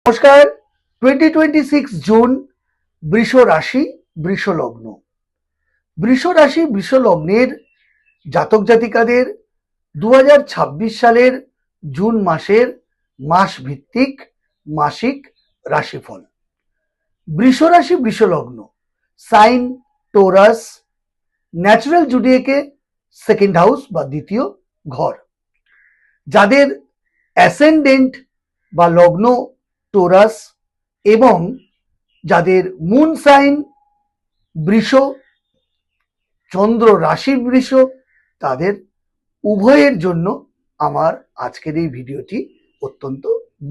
নমস্কার। 2026 জুন বৃষ রাশি বৃষ লগ্ন। বৃষ রাশি বৃষ লগ্নের জাতক জাতিকাদের 2026 সালের জুন মাসের মাস ভিত্তিক মাসিক রাশিফল। বৃষ রাশি বৃষ লগ্ন, সাইন টোরাস, ন্যাচারাল জুডিয়েকে সেকেন্ড হাউস বা দ্বিতীয় ঘর। যাদের অ্যাসেন্ডেন্ট বা লগ্ন টোরাস এবং যাদের মুন সাইন বৃষ, চন্দ্র রাশি বৃষ, তাদের উভয়ের জন্য আমার আজকের এই ভিডিওটি অত্যন্ত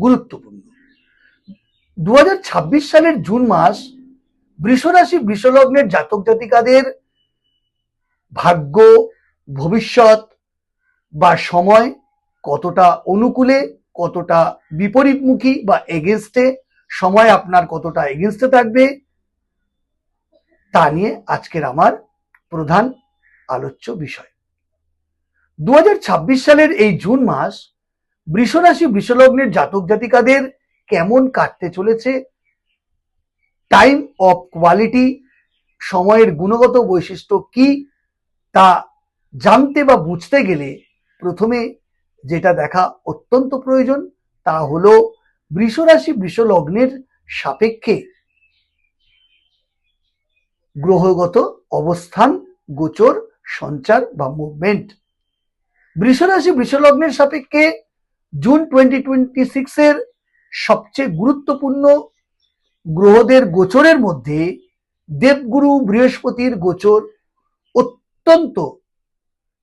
গুরুত্বপূর্ণ। 2026 সালের জুন মাস বৃষ রাশি বৃষ লগ্নের জাতক জাতিকাদের ভাগ্য, ভবিষ্যৎ বা সময় কতটা অনুকূলে, কতটা বিপরীতমুখী বা এগেনস্টে, সময় আপনার কতটা এগেনস্টে থাকবে, তা নিয়ে আজকের আমার প্রধান আলোচ্য বিষয়। 2026 সালের এই জুন মাস বৃষ রাশি বৃষ লগ্নের জাতক জাতিকাদের কেমন কাটতে চলেছে, টাইম অফ কোয়ালিটি, সময়ের গুণগত বৈশিষ্ট্য কি, তা জানতে বা বুঝতে গেলে প্রথমে যেটা দেখা অত্যন্ত প্রয়োজন তা হলো বৃষ রাশি বৃষ লগ্নের সাপেক্ষে গ্রহগত অবস্থান, গোচর, সঞ্চার বা মুভমেন্ট। বৃষ রাশি বৃষ লগ্নের সাপেক্ষে জুন 2026 এর সবচেয়ে গুরুত্বপূর্ণ গ্রহদের গোচরের মধ্যে দেবগুরু বৃহস্পতির গোচর অত্যন্ত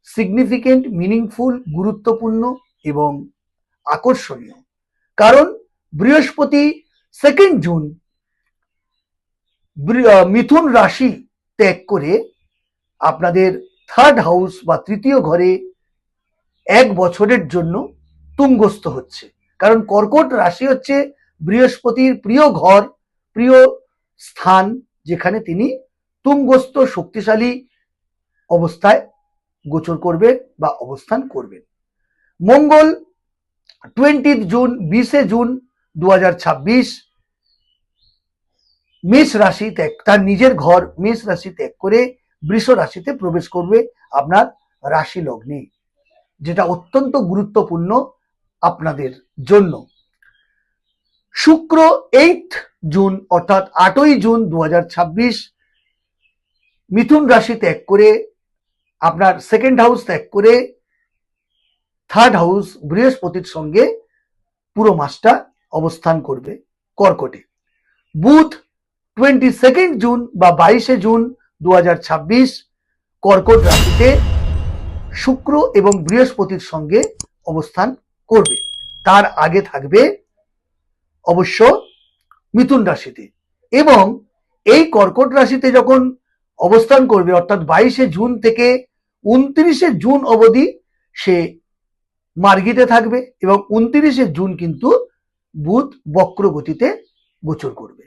সিগনিফিকেন্ট, মিনিংফুল, গুরুত্বপূর্ণ এবং আকর্ষণীয়। কারণ বৃহস্পতি 2 জুন মিথুন রাশি ত্যাগ করে আপনাদের থার্ড হাউস বা তৃতীয় ঘরে 1 বছরের জন্য তুঙ্গস্থ হচ্ছে। কারণ কর্কট রাশি হচ্ছে বৃহস্পতির প্রিয় ঘর, প্রিয় স্থান, যেখানে তিনি তুঙ্গস্থ শক্তিশালী অবস্থায় গোচর করবে বা অবস্থান করবেন। মঙ্গল 20 জুন 2026 মেষ রাশি ত্যাগ, তার নিজের ঘর মেষ রাশি ত্যাগ করে বৃষ রাশিতে প্রবেশ করবে আপনার রাশি লগ্নে, যেটা অত্যন্ত গুরুত্বপূর্ণ আপনাদের জন্য। শুক্র 8 জুন অর্থাৎ 8ই জুন 2026 মিথুন রাশি ত্যাগ করে আপনার সেকেন্ড হাউস ত্যাগ করে থার্ড হাউস বৃহস্পতির সঙ্গে পুরো মাসটা অবস্থান করবে কর্কটে। বুধ 22 জুন বা 22 জুন 2026 কর্কট রাশিতে শুক্র এবং বৃহস্পতির সঙ্গে অবস্থান করবে। তার আগে থাকবে অবশ্য মিথুন রাশিতে, এবং এই কর্কট রাশিতে যখন অবস্থান করবে অর্থাৎ 22 জুন থেকে 29 জুন অবধি সে মার্গিতে থাকবে এবং 29 জুন কিন্তু বুধ বক্র গতিতে গোচর করবে।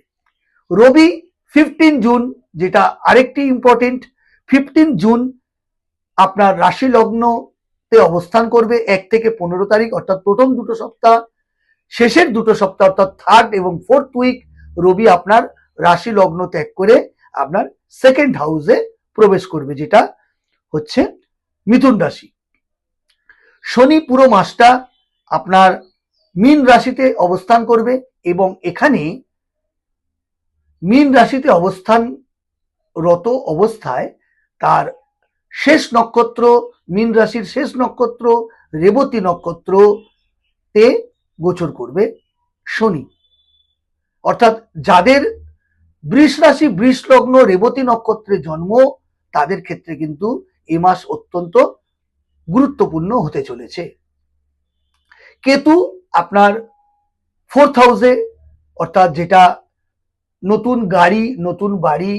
রবি 15 জুন, যেটা আরেকটি ইম্পর্টেন্ট, 15 জুন আপনার রাশি লগ্নতে অবস্থান করবে 1 থেকে 15 তারিখ অর্থাৎ প্রথম দুটো সপ্তাহ, শেষের দুটো সপ্তাহ অর্থাৎ থার্ড এবং ফোর্থ উইক রবি আপনার রাশি লগ্ন ত্যাগ করে আপনার সেকেন্ড হাউসে প্রবেশ করবে, যেটা হচ্ছে মিথুন রাশি। শনি পুরো মাসটা আপনার মীন রাশিতে অবস্থান করবে এবং এখানে মীন রাশিতে অবস্থানরত অবস্থায় তার শেষ নক্ষত্র, মীন রাশির শেষ নক্ষত্র রেবতী নক্ষত্রতে গোচর করবে শনি। অর্থাৎ যাদের বৃষ রাশি বৃষ লগ্ন রেবতী নক্ষত্রে জন্ম, তাদের ক্ষেত্রে কিন্তু এই মাস অত্যন্ত গুরুত্বপূর্ণ হতে চলেছে। কেতু আপনার ফোর্থ হাউসে, অর্থাৎ যেটা নতুন গাড়ি, নতুন বাড়ি,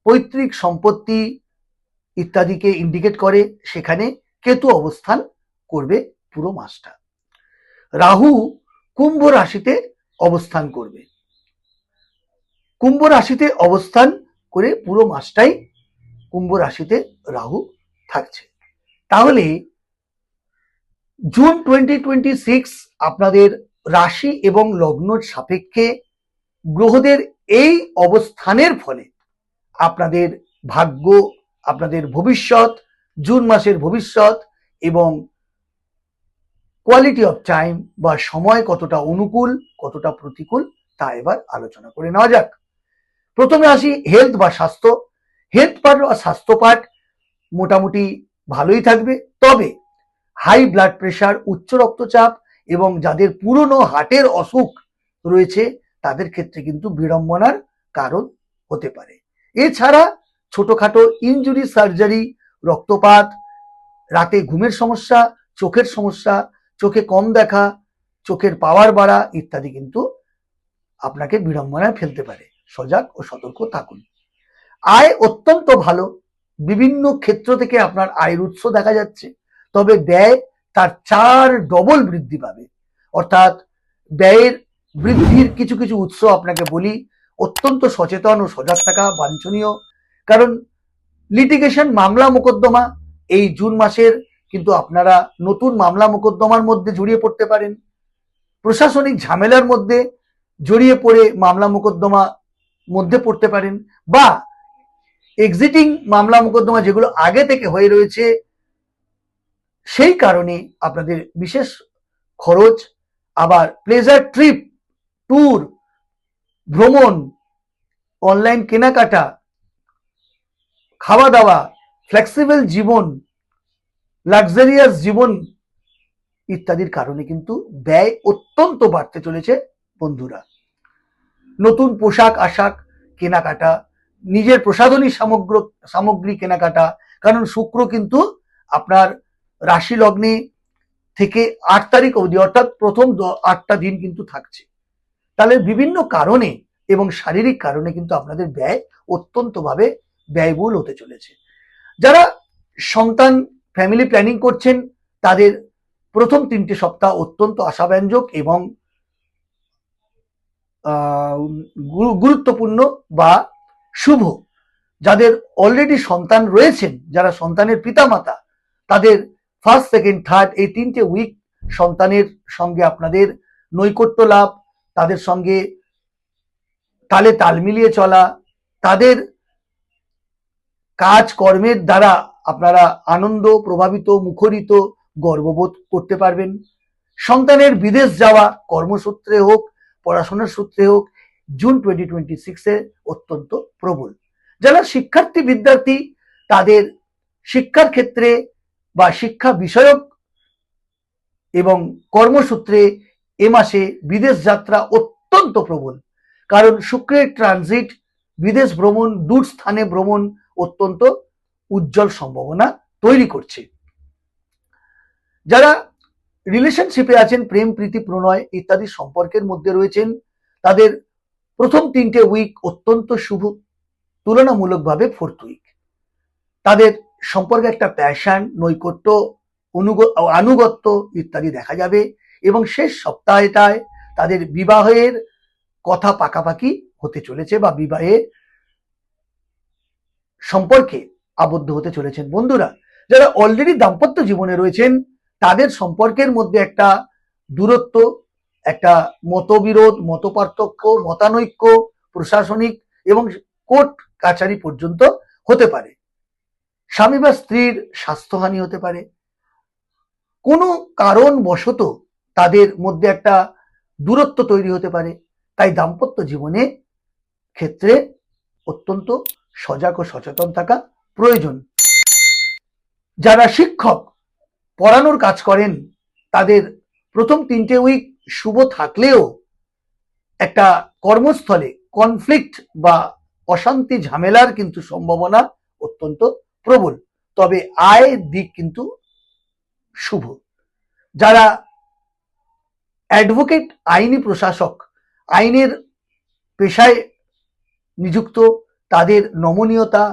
পৈতৃক সম্পত্তি ইত্যাদিকে ইন্ডিকেট করে, সেখানে কেতু অবস্থান করবে পুরো মাসটা। রাহু কুম্ভ রাশিতে অবস্থান করবে, কুম্ভ রাশিতে অবস্থান করে পুরো মাসটাই কুম্ভ রাশিতে রাহু থাকছে। তাহলে জুন 2026 আপনাদের রাশি এবং লগ্নর সাপেক্ষে গ্রহদের এই অবস্থানের ফলে আপনাদের ভাগ্য, আপনাদের ভবিষ্যৎ, জুন মাসের ভবিষ্যৎ এবং কোয়ালিটি অফ টাইম বা সময় কতটা অনুকূল কতটা প্রতিকূল তা এবার আলোচনা করে নেওয়া যাক। প্রথমে আসি হেলথ বা স্বাস্থ্য। হেলথ পার্ট বা স্বাস্থ্য পার্ট মোটামুটি ভালোই থাকবে, তবে হাই ব্লাড প্রেশার, উচ্চ রক্তচাপ এবং যাদের পুরনো হার্টের অসুখ রয়েছে তাদের ক্ষেত্রে কিন্তু বিড়ম্বনার কারণ হতে পারে। এছাড়া ছোটখাটো ইনজুরি, সার্জারি, রক্তপাত, রাতে ঘুমের সমস্যা, চোখের সমস্যা, চোখে কম দেখা, চোখের পাওয়ার বাড়া ইত্যাদি কিন্তু আপনাকে বিড়ম্বনায় ফেলতে পারে। সজাগ ও সতর্ক থাকুন। আয় অত্যন্ত ভালো, বিভিন্ন ক্ষেত্র থেকে আপনার আয়ের উৎস দেখা যাচ্ছে, তবে ব্যয় তার 4 ডবল বৃদ্ধি পাবে। অর্থাৎ ব্যয়ের বৃদ্ধির কিছু কিছু উৎস আপনাকে বলি, অত্যন্ত সচেতন ও সজাগ থাকা বাঞ্ছনীয়। কারণ লিটিগেশন, মামলা মোকদ্দমা এই জুন মাসের কিন্তু আপনারা নতুন মামলা মোকদ্দমার মধ্যে জড়িয়ে পড়তে পারেন, প্রশাসনিক ঝামেলার মধ্যে জড়িয়ে পড়ে মামলা মোকদ্দমা মধ্যে পড়তে পারেন, বা এক্সিটিং মামলা মোকদ্দমা যেগুলো আগে থেকে হয়ে রয়েছে সেই কারণে আপনাদের বিশেষ খরচ, আবার প্লেজার ট্রিপ, ট্যুর, ভ্রমণ, অনলাইন কেনাকাটা, খাওয়া দাওয়া, ফ্লেক্সিবল জীবন, লাক্সারিয়াস জীবন ইত্যাদির কারণে কিন্তু ব্যয় অত্যন্ত বাড়তে চলেছে বন্ধুরা। নতুন পোশাক আশাক কেনাকাটা, নিজের প্রসাধনী সামগ্রী কেনাকাটা, কারণ শুক্র কিন্তু আপনার রাশি লগ্নে থেকে 8 তারিখ অবধি অর্থাৎ প্রথম 8টা দিন কিন্তু থাকছে। তাহলে বিভিন্ন কারণে এবং শারীরিক কারণে কিন্তু আপনাদের ব্যয় অত্যন্তভাবে ব্যয়বহুল হতে চলেছে। যারা সন্তান ফ্যামিলি প্ল্যানিং করছেন তাদের প্রথম 3টে সপ্তাহ অত্যন্ত আশাব্যঞ্জক এবং গুরুত্বপূর্ণ বা শুভ। যাদের অলরেডি সন্তান রয়েছেন, যারা সন্তানের পিতামাতা, তাদের ফার্স্ট, সেকেন্ড, থার্ড এই 3টে উইক সন্তানের সঙ্গে আপনাদের নৈকট্য লাভ, তাদের সঙ্গে তালে তাল মিলিয়ে চলা, তাদের কাজ কর্মের দ্বারা আপনারা আনন্দ প্রভাবিত, মুখরিত, গর্ববোধ করতে পারবেন। সন্তানের বিদেশ যাওয়া কর্মসূত্রে হোক, পড়াশোনার সূত্রে হোক, জুন 2026-এ অত্যন্ত প্রবল। যারা শিক্ষার্থী বিদ্যার্থী তাদের শিক্ষার ক্ষেত্রে বা শিক্ষা বিষয়ক এবং কর্মসূত্রে এ মাসে বিদেশ যাত্রা অত্যন্ত প্রবল, কারণ শুক্রের ট্রানজিট বিদেশ ভ্রমণ, দূর স্থানে ভ্রমণ অত্যন্ত উজ্জ্বল সম্ভাবনা তৈরি করছে। যারা রিলেশনশিপে আছেন, প্রেম প্রীতি প্রণয় ইত্যাদি সম্পর্কের মধ্যে রয়েছেন, তাদের প্রথম 3টে উইক অত্যন্ত শুভ, তুলনামূলকভাবে 4th উইক তাদের সম্পর্কে একটা প্যাশন, নৈকট্য, আনুগত্য ইত্যাদি দেখা যাবে এবং শেষ সপ্তাহটায় তাদের বিবাহের কথা পাকাপাকি হতে চলেছে বা বিবাহের সম্পর্কে আবদ্ধ হতে চলেছেন। বন্ধুরা, যারা অলরেডি দাম্পত্য জীবনে রয়েছেন তাদের সম্পর্কের মধ্যে একটা দূরত্ব, একটা মতবিরোধ, মতপার্থক্য, মতানৈক্য প্রশাসনিক এবং কোর্ট কাছারি পর্যন্ত হতে পারে। স্বামী বা স্ত্রীর স্বাস্থ্যহানি হতে পারে, কোনো কারণবশত তাদের মধ্যে একটা দূরত্ব তৈরি হতে পারে। তাই দাম্পত্য জীবনে ক্ষেত্রে অত্যন্ত সজাগ ও সচেতন থাকা প্রয়োজন। যারা শিক্ষক, পড়ানোর কাজ করেন তাদের প্রথম 3টে উইক শুভ থাকলেও একটা কর্মস্থলে কনফ্লিক্ট বা অশান্তি ঝামেলার কিন্তু সম্ভাবনা অত্যন্ত প্রবল, তবে আয়ের দিক কিন্তু শুভ। যারা অ্যাডভোকেট, আইনি প্রশাসক, আইনের পেশায় নিযুক্ত, তাদের নমনীয়তা,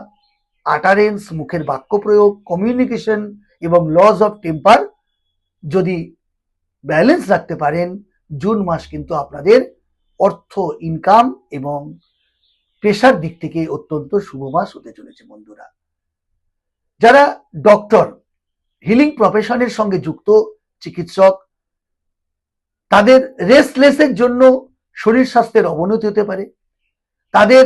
আটারেন্স, মুখের বাক্য প্রয়োগ, কমিউনিকেশন এবং লজ অফ টেম্পার যদি ব্যালেন্স রাখতে পারেন, জুন মাস কিন্তু আপনাদের অর্থ, ইনকাম এবং পেশার দিক থেকে অত্যন্ত শুভ মাস হতে চলেছে। বন্ধুরা, যারা ডক্টর, হিলিং প্রফেশনের সঙ্গে যুক্ত, চিকিৎসক, তাদের রেস্টলেসের জন্য শরীর স্বাস্থ্যের অবনতি হতে পারে। তাদের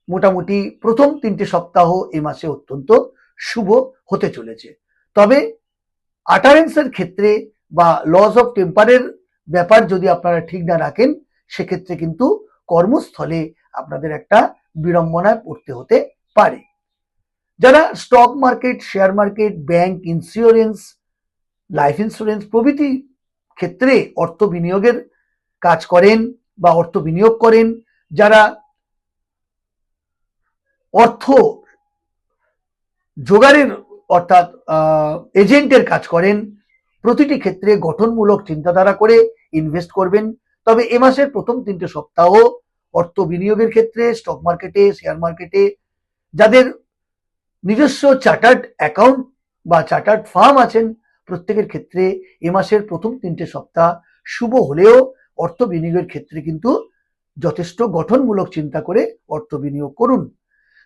মোটামুটি প্রথম 3টে সপ্তাহ এই মাসে অত্যন্ত শুভ হতে চলেছে। তবে আটারেন্সের ক্ষেত্রে বা লস অফ টেম্পারের ব্যাপার যদি আপনারা ঠিক না রাখেন, সেক্ষেত্রে কিন্তু কর্মস্থলে আপনাদের একটা বিড়ম্বনায় পড়তে হতে পারে। যারা stock market, share market, bank, insurance, life insurance প্রভৃতি ক্ষেত্রে অর্থ বিনিয়োগের কাজ করেন বা অর্থ বিনিয়োগ করেন, যারা অর্থ জোগাড়ের অর্থাৎ এজেন্টের কাজ করেন, প্রতিটি ক্ষেত্রে গঠনমূলক চিন্তাধারা করে ইনভেস্ট করবেন। তবে এ মাসের প্রথম 3টে সপ্তাহ অর্থ বিনিয়োগের ক্ষেত্রে স্টক মার্কেটে, শেয়ার মার্কেটে, যাদের নিজস্ব চার্টার্ড অ্যাকাউন্ট বা চার্টার্ড ফার্ম আছেন, প্রত্যেকের ক্ষেত্রে এ মাসের প্রথম 3টে সপ্তাহ শুভ হলেও অর্থ বিনিয়োগের ক্ষেত্রে কিন্তু যথেষ্ট গঠনমূলক চিন্তা করে অর্থ বিনিয়োগ করুন।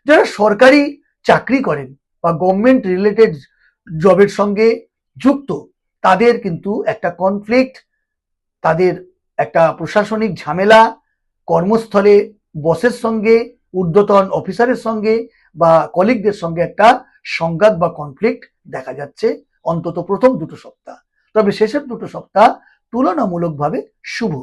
যারা সরকারি চাকরি করেন বা গভর্নমেন্ট রিলেটেড জবের সঙ্গে যুক্ত, তাদের কিন্তু একটা কনফ্লিক্ট, তাদের একটা প্রশাসনিক ঝামেলা, কর্মস্থলে বসের সঙ্গে, ঊর্ধ্বতন অফিসারের সঙ্গে বা কলিগদের সঙ্গে একটা সংঘাত বা কনফ্লিক্ট দেখা যাচ্ছে অন্তত প্রথম 2টো সপ্তাহ। তবে শেষের 2টো সপ্তাহ তুলনামূলকভাবে শুভ।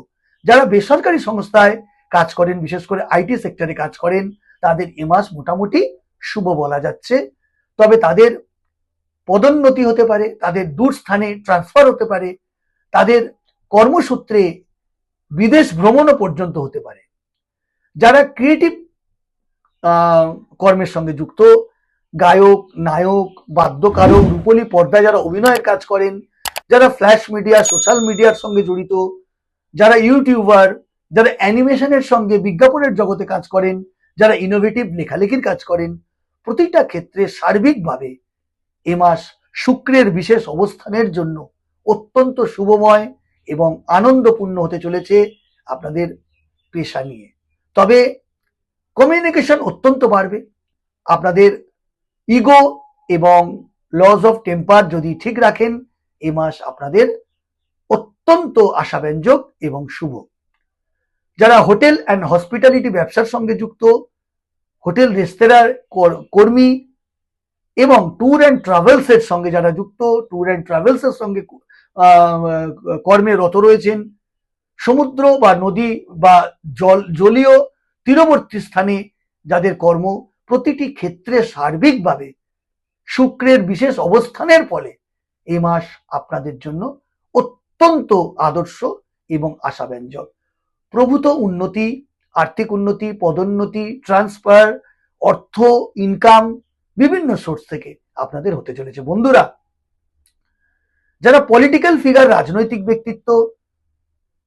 যারা বেসরকারি সংস্থায় কাজ করেন, বিশেষ করে আইটি সেক্টরে কাজ করেন, তাদের এ মাস মোটামুটি শুভ বলা যাচ্ছে। তবে তাদের পদোন্নতি হতে পারে, তাদের দূর স্থানে ট্রান্সফার হতে পারে, তাদের কর্মসূত্রে বিদেশ ভ্রমণও পর্যন্ত হতে পারে। যারা ক্রিয়েটিভ কর্মের সঙ্গে যুক্ত, গায়ক, নায়ক, বাদ্যকারক, রূপলী পর্দায় যারা অভিনয়ের কাজ করেন, যারা ফ্ল্যাশ মিডিয়া, সোশ্যাল মিডিয়ার সঙ্গে জড়িত, যারা ইউটিউবার, যারা অ্যানিমেশনের সঙ্গে বিজ্ঞাপনের জগতে কাজ করেন, যারা ইনোভেটিভ লেখালেখির কাজ করেন, প্রতিটা ক্ষেত্রে সার্বিকভাবে এ মাস শুক্রের বিশেষ অবস্থানের জন্য অত্যন্ত শুভময় এবং আনন্দপূর্ণ হতে চলেছে আপনাদের পেশা নিয়ে। তবে কমিউনিকেশন অত্যন্ত বাড়বে। আপনাদের ইগো এবং লস অফ টেম্পার যদি ঠিক রাখেন, এ মাস আপনাদের অত্যন্ত আশাব্যঞ্জক এবং শুভ। যারা হোটেল অ্যান্ড হসপিটালিটি ব্যবসার সঙ্গে যুক্ত, হোটেল রেস্তোরাঁর কর্মী এবং ট্যুর অ্যান্ড ট্রাভেলস এর সঙ্গে যারা যুক্ত, ট্যুর অ্যান্ড ট্রাভেলস এর সঙ্গে কর্মে রত রয়েছেন, সমুদ্র বা নদী বা জলীয় তীরবর্তী স্থানে যাদের কর্ম, প্রতিটি ক্ষেত্রে সার্বিকভাবে শুক্রের বিশেষ অবস্থানের ফলে এই মাস আপনাদের জন্য অত্যন্ত আদর্শ এবং আশাব্যঞ্জক। প্রভূত উন্নতি, আর্থিক উন্নতি, পদোন্নতি, ট্রান্সফার, অর্থ ইনকাম বিভিন্ন সোর্স থেকে আপনাদের হতে চলেছে। বন্ধুরা, যারা পলিটিক্যাল ফিগার, রাজনৈতিক ব্যক্তিত্ব,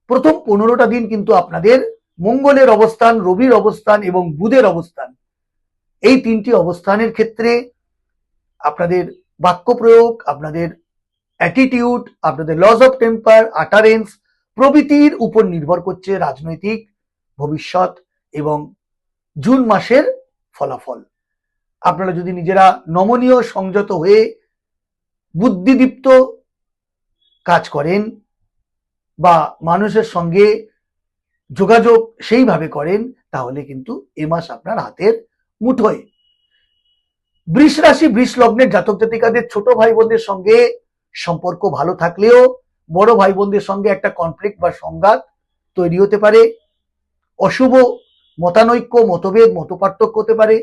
প্রথম 15টা দিন কিন্তু আপনাদের মঙ্গলের অবস্থান, রবির অবস্থান এবং বুধের অবস্থান, এই 3টি অবস্থানের ক্ষেত্রে আপনাদের বাক্য প্রয়োগ, আপনাদের অ্যাটিটিউড, আপনাদের লস অফ টেম্পার, আটারেন্স প্রভৃতির উপর নির্ভর করছে রাজনৈতিক ভবিষ্যৎ এবং জুন মাসের ফলাফল। আপনারা যদি নিজেরা নমনীয়, সংযত হয়ে বুদ্ধিদীপ্ত কাজ করেন বা মানুষের সঙ্গে যোগাযোগ সেইভাবে করেন, তাহলে কিন্তু এ মাস আপনার হাতের মুঠোয়। বৃষ রাশি, বৃষ লগ্নের জাতক জাতিকাদের ছোট ভাই বোনদের সঙ্গে সম্পর্ক ভালো থাকলেও বড় ভাই বোনদের সঙ্গে একটা কনফ্লিক্ট বা সংঘাত তৈরি হতে পারে। অশুভ মতানৈক্য, মতভেদ, মতপার্থক্য হতে পারে।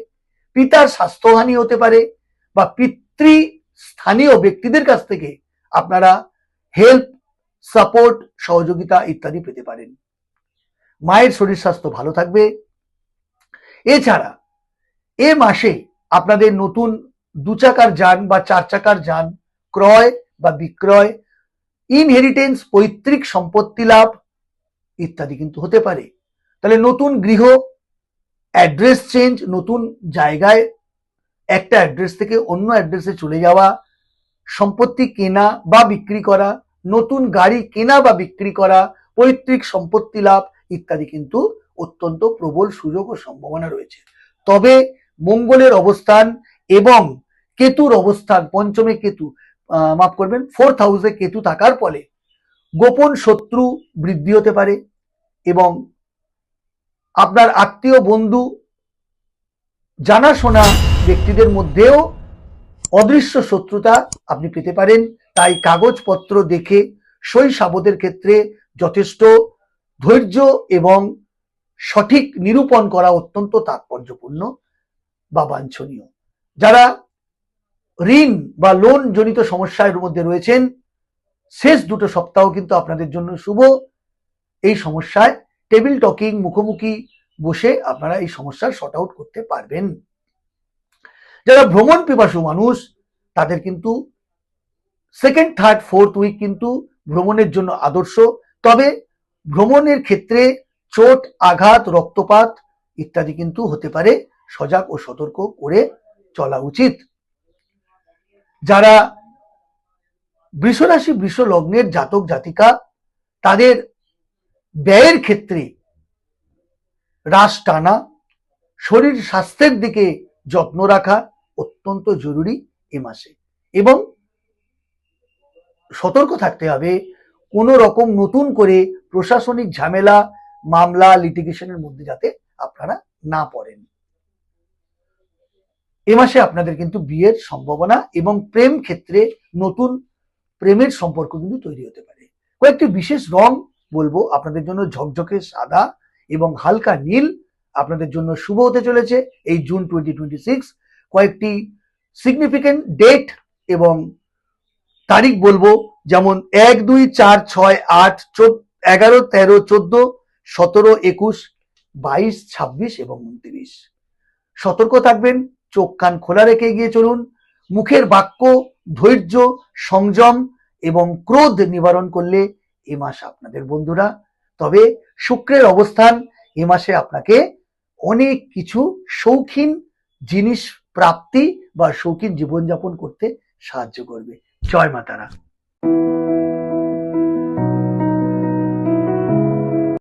পিতার স্বাস্থ্যহানি হতে পারে বা পিতৃস্থানীয় ব্যক্তিদের কাছ থেকে আপনারা হেল্প, সাপোর্ট, সহযোগিতা ইত্যাদি পেতে পারেন। মায়ের শরীর স্বাস্থ্য ভালো থাকবে। এছাড়া এ মাসে আপনাদের নতুন 2 চাকার যান বা 4 চাকার যান ক্রয় বা বিক্রয়, ইনহেরিটেন্স, পৈতৃক সম্পত্তি লাভ ইত্যাদি কিন্তু হতে পারে। তাহলে নতুন গৃহ, অ্যাড্রেস চেঞ্জ, নতুন জায়গায় একটা অ্যাড্রেস থেকে অন্য অ্যাড্রেসে চলে যাওয়া, সম্পত্তি কেনা বা বিক্রি করা, নতুন গাড়ি কেনা বা বিক্রি করা, পৈতৃক সম্পত্তি লাভ ইত্যাদি কিন্তু অত্যন্ত প্রবল সুযোগ ও সম্ভাবনা রয়েছে। তবে মঙ্গলের অবস্থান এবং কেতুর অবস্থান, পঞ্চমে কেতু, মাফ করবেন, 4th হাউসে কেতু থাকার ফলে গোপন শত্রু বৃদ্ধি হতে পারে এবং আপনার আত্মীয় বন্ধু জানাশোনা ব্যক্তিদের মধ্যেও অদৃশ্য শত্রুতা আপনি পেতে পারেন। তাই কাগজপত্র দেখে সই সাবতের ক্ষেত্রে যথেষ্ট ধৈর্য এবং সঠিক নিরূপণ করা অত্যন্ত তাৎপর্যপূর্ণ বা বাঞ্ছনীয়। যারা ঋণ বা লোন জনিত সমস্যার মধ্যে রয়েছেন, শেষ দুটো সপ্তাহ কিন্তু আপনাদের জন্য শুভ। এই সমস্যায় টেবিল টকিং, মুখোমুখি বসে আপনারা এই সমস্যার শর্ট আউট করতে পারবেন। যারা ভ্রমণ পিপাসু মানুষ, তাদের কিন্তু সেকেন্ড, থার্ড, ফোর্থ উইক কিন্তু ভ্রমণের জন্য আদর্শ। তবে ভ্রমণের ক্ষেত্রে চোট, আঘাত, রক্তপাত ইত্যাদি কিন্তু হতে পারে, সজাগ ও সতর্ক করে চলা উচিত। যারা বৃষ রাশি, বৃষ লগ্নের জাতক জাতিকা, তাদের ব্যয়ের ক্ষেত্রে হ্রাস টানা, শরীর স্বাস্থ্যের দিকে যত্ন রাখা অত্যন্ত জরুরি এ মাসে। এবং সতর্ক থাকতে হবে কোনো রকম নতুন করে প্রশাসনিক ঝামেলা, মামলা, লিটিগেশনের মধ্যে যাতে আপনারা না পড়েন। এ মাসে আপনাদের কিন্তু বিয়ের সম্ভাবনা এবং প্রেম ক্ষেত্রে নতুন প্রেমের সম্পর্ক কিন্তু তৈরি হতে পারে। কয়েকটি বিশেষ রং বলবো আপনাদের জন্য, ঝকঝকে সাদা এবং হালকা নীল আপনাদের জন্য শুভ হতে চলেছে এই জুন 2026। কয়েকটি সিগনিফিকেন্ট ডেট এবং তারিখ বলবো, যেমন 1, 2, 4, 6, 8, 11, 13, 14, 17, 21, 22, 26 এবং 29। সতর্ক থাকবেন, চোখ কান খোলা রেখে এগিয়ে চলুন। মুখের বাক্য, ধৈর্য, সংযম এবং ক্রোধ নিবারণ করলে এ মাস আপনাদের বন্ধুরা। তবে শুক্রের অবস্থান এ মাসে আপনাকে অনেক কিছু শৌখিন জিনিস প্রাপ্তি বা শৌখিন জীবনযাপন করতে সাহায্য করবে। জয় মা তারা।